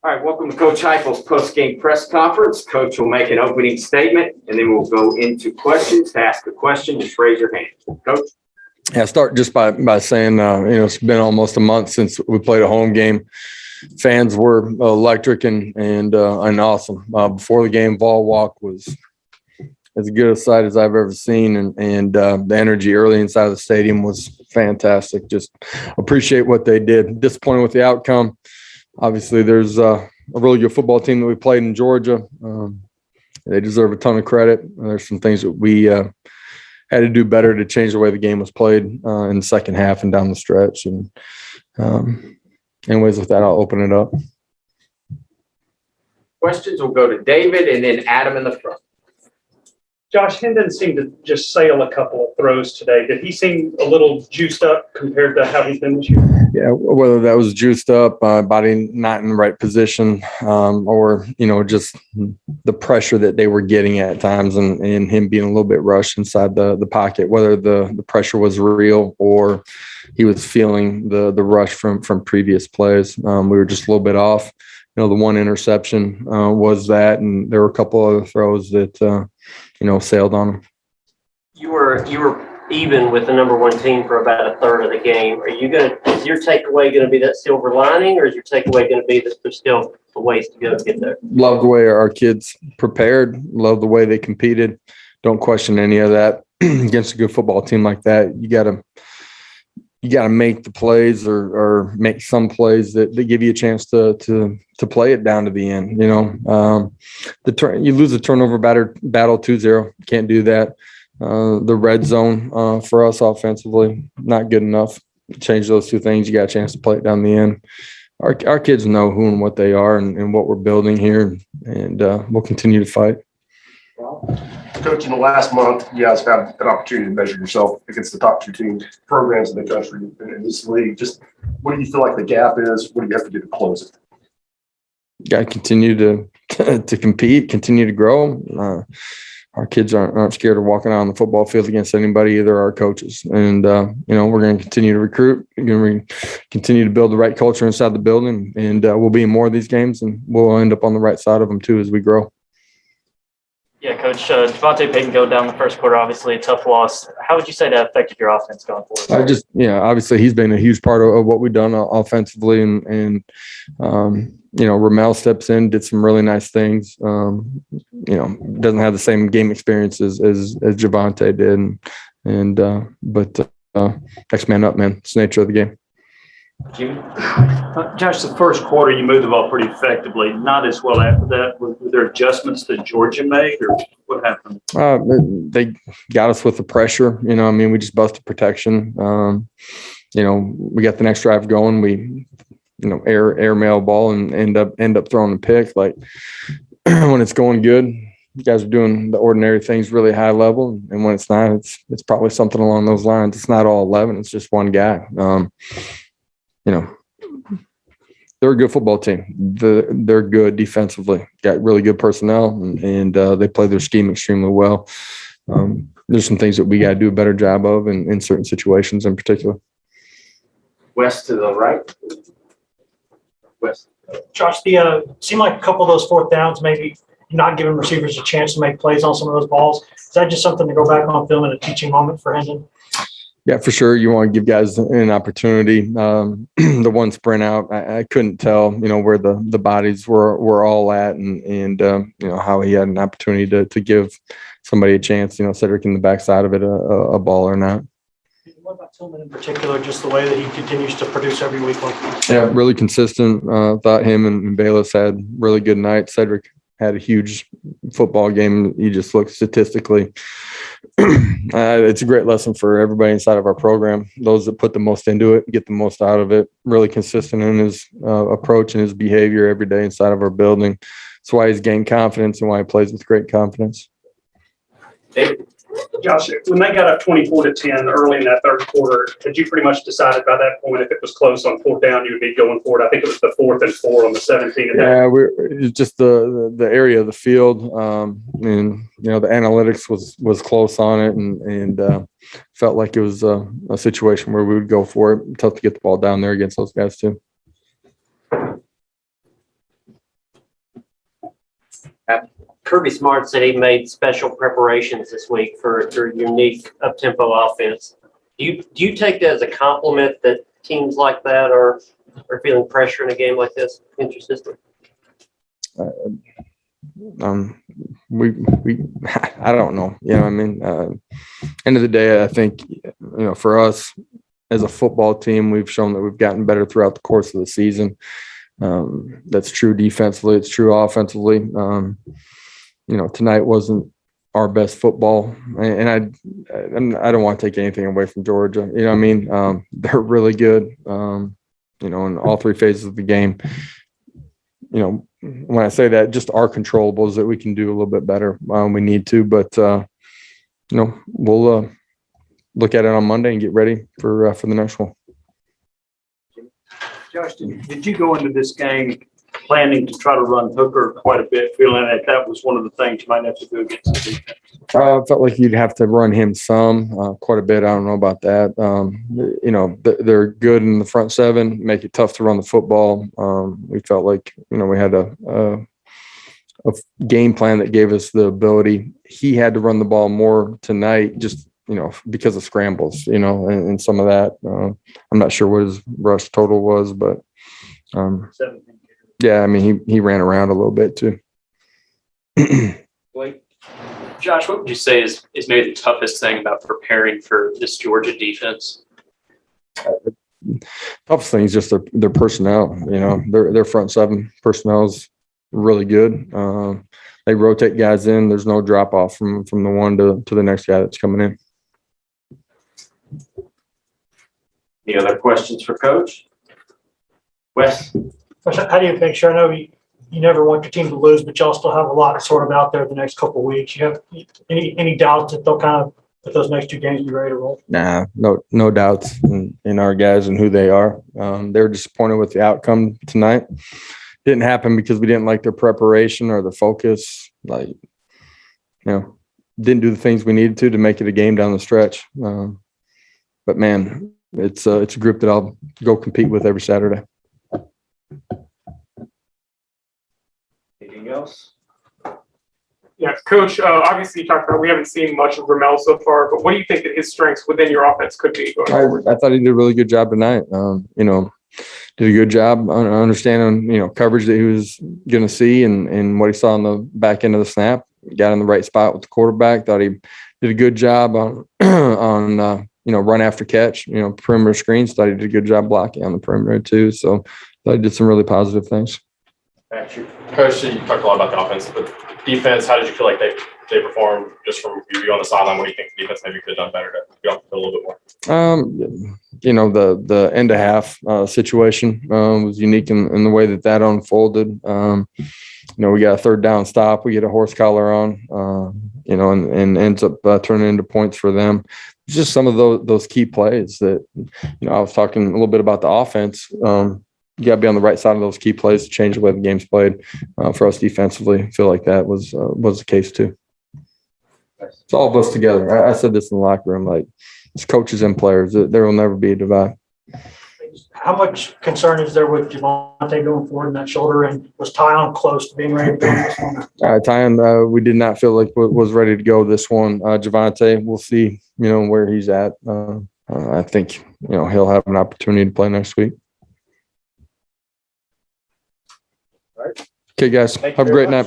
All right, welcome to Coach Heupel's post-game press conference. Coach will make an opening statement, and then we'll go into questions. To ask a question, just raise your hand. Coach? Yeah, start just by saying, it's been almost a month since we played a home game. Fans were electric and awesome. Before the game, ball walk was as good a sight as I've ever seen, and the energy early inside of the stadium was fantastic. Just appreciate what they did. Disappointed with the outcome. Obviously, there's a really good football team that we played in Georgia. They deserve a ton of credit. There's some things that we had to do better to change the way the game was played in the second half and down the stretch. And anyways, with that, I'll open it up. Questions will go to David and then Adam in the front. Josh, Hendon seemed to just sail a couple of throws today. Did he seem a little juiced up compared to how he's been this year? Yeah, whether that was juiced up, body not in the right position, or, just the pressure that they were getting at times and him being a little bit rushed inside the pocket, whether the pressure was real or he was feeling the rush from previous plays. We were just a little bit off. The one interception was that, and there were a couple other throws that, sailed on him. You were even with the number one team for about a third of the game. Is your takeaway going to be that silver lining, or is your takeaway going to be that there's still a ways to go to get there? Love the way our kids prepared. Love the way they competed. Don't question any of that. Against a good football team like that, you got to make the plays or make some plays that give you a chance to play it down to the end. You lose the turnover battle 2-0. Can't do that. The red zone for us offensively, not good enough. Change those two things. You got a chance to play it down the end. Our kids know who and what they are and what we're building here, and we'll continue to fight. Coach, in the last month, you guys have had an opportunity to measure yourself against the top two teams, programs in the country in this league. Just what do you feel like the gap is? What do you have to do to close it? Got to continue to compete, continue to grow. Our kids aren't scared of walking out on the football field against anybody, either our coaches. And, we're going to continue to recruit. We're going to continue to build the right culture inside the building. And we'll be in more of these games, and we'll end up on the right side of them, too, as we grow. Yeah, Coach, Javonte Payton go down the first quarter, obviously a tough loss. How would you say that affected your offense going forward? Obviously he's been a huge part of what we've done offensively, and Ramel steps in, did some really nice things. Doesn't have the same game experience as Javonte did, but next man up, man. It's the nature of the game. Josh, the first quarter you moved the ball pretty effectively. Not as well after that. Were there adjustments that Georgia made, or what happened? They got us with the pressure. We just busted protection. We got the next drive going. We, air mail ball and end up throwing a pick. Like when it's going good, you guys are doing the ordinary things really high level, and when it's not, it's probably something along those lines. It's not all 11. It's just one guy. They're a good football team. They're good defensively. Got really good personnel, and they play their scheme extremely well. There's some things that we got to do a better job of in certain situations in particular. West to the right. West. Josh, seemed like a couple of those fourth downs, maybe not giving receivers a chance to make plays on some of those balls. Is that just something to go back on film and a teaching moment for Hendon? Yeah, for sure. You want to give guys an opportunity. The one sprint out, I couldn't tell, where the bodies were all at, and how he had an opportunity to give somebody a chance. Cedric in the backside of it, a ball or not. What about Tillman in particular? Just the way that he continues to produce every week. Yeah, really consistent. Thought him and Bayless had really good nights. Cedric had a huge football game. You just look statistically. It's a great lesson for everybody inside of our program. Those that put the most into it, get the most out of it. Really consistent in his approach and his behavior every day inside of our building. That's why he's gained confidence and why he plays with great confidence. Josh, when they got up 24-10 early in that third quarter, had you pretty much decided by that point if it was close on fourth down, you would be going for it? I think it was the 4th and 4 on the 17. Yeah, it's just the area of the field, and the analytics was close on it, and felt like it was a situation where we would go for it. Tough to get the ball down there against those guys too. Kirby Smart said he made special preparations this week for your unique up-tempo offense. Do you take that as a compliment that teams like that are feeling pressure in a game like this, inter-system? I don't know. You know what I mean? End of the day, I think, for us as a football team, we've shown that we've gotten better throughout the course of the season. That's true defensively. It's true offensively. Tonight wasn't our best football, and I don't want to take anything away from Georgia. You know what I mean? They're really good, in all three phases of the game. When I say that, just our controllables that we can do a little bit better. We need to, but we'll look at it on Monday and get ready for the next one. Josh, did you go into this game planning to try to run Hooker quite a bit, feeling that was one of the things you might have to do against the defense? I felt like you'd have to run him quite a bit. I don't know about that. They're good in the front seven, make it tough to run the football. We felt like, we had a game plan that gave us the ability. He had to run the ball more tonight, just, because of scrambles, and some of that. I'm not sure what his rush total was, but 17. yeah, I mean, he ran around a little bit too. Josh, what would you say is maybe the toughest thing about preparing for this Georgia defense? Toughest thing is just their personnel. Their front seven personnel is really good. They rotate guys in. There's no drop off from the one to the next guy that's coming in. Any other questions for Coach? Wes? How do you picture? I know you never want your team to lose, but y'all still have a lot sort of out there the next couple of weeks. You have any doubts that they'll kind of, with those next two games, be ready to roll? Nah, no doubts in our guys and who they are. They were disappointed with the outcome tonight. Didn't happen because we didn't like their preparation or the focus. Didn't do the things we needed to make it a game down the stretch. But man, it's a group that I'll go compete with every Saturday. Anything else? Yeah, Coach, obviously you talked about we haven't seen much of Ramel so far, but what do you think that his strengths within your offense could be going forward? I thought he did a really good job tonight. Did a good job on understanding, coverage that he was going to see and what he saw on the back end of the snap. Got in the right spot with the quarterback. Thought he did a good job on run after catch, perimeter screens. Thought he did a good job blocking on the perimeter too. So thought he did some really positive things. Coach, you talked a lot about the offense, but defense, how did you feel like they performed just from your view on the sideline? What do you think the defense maybe could have done better to get off the field a little bit more? The end of half situation was unique in the way that unfolded. We got a third down stop. We get a horse collar on, and ends up turning into points for them. It's just some of those key plays that, I was talking a little bit about the offense. You got to be on the right side of those key plays to change the way the game's played. For us defensively, I feel like that was the case too. It's all of us together. I said this in the locker room, like it's coaches and players. There will never be a divide. How much concern is there with Javonte going forward in that shoulder, and was Tyon close to being ready to go this one? Tyon, we did not feel like was ready to go this one. Javonte, we'll see, where he's at. I think, he'll have an opportunity to play next week. All right. Okay, guys, have a great night.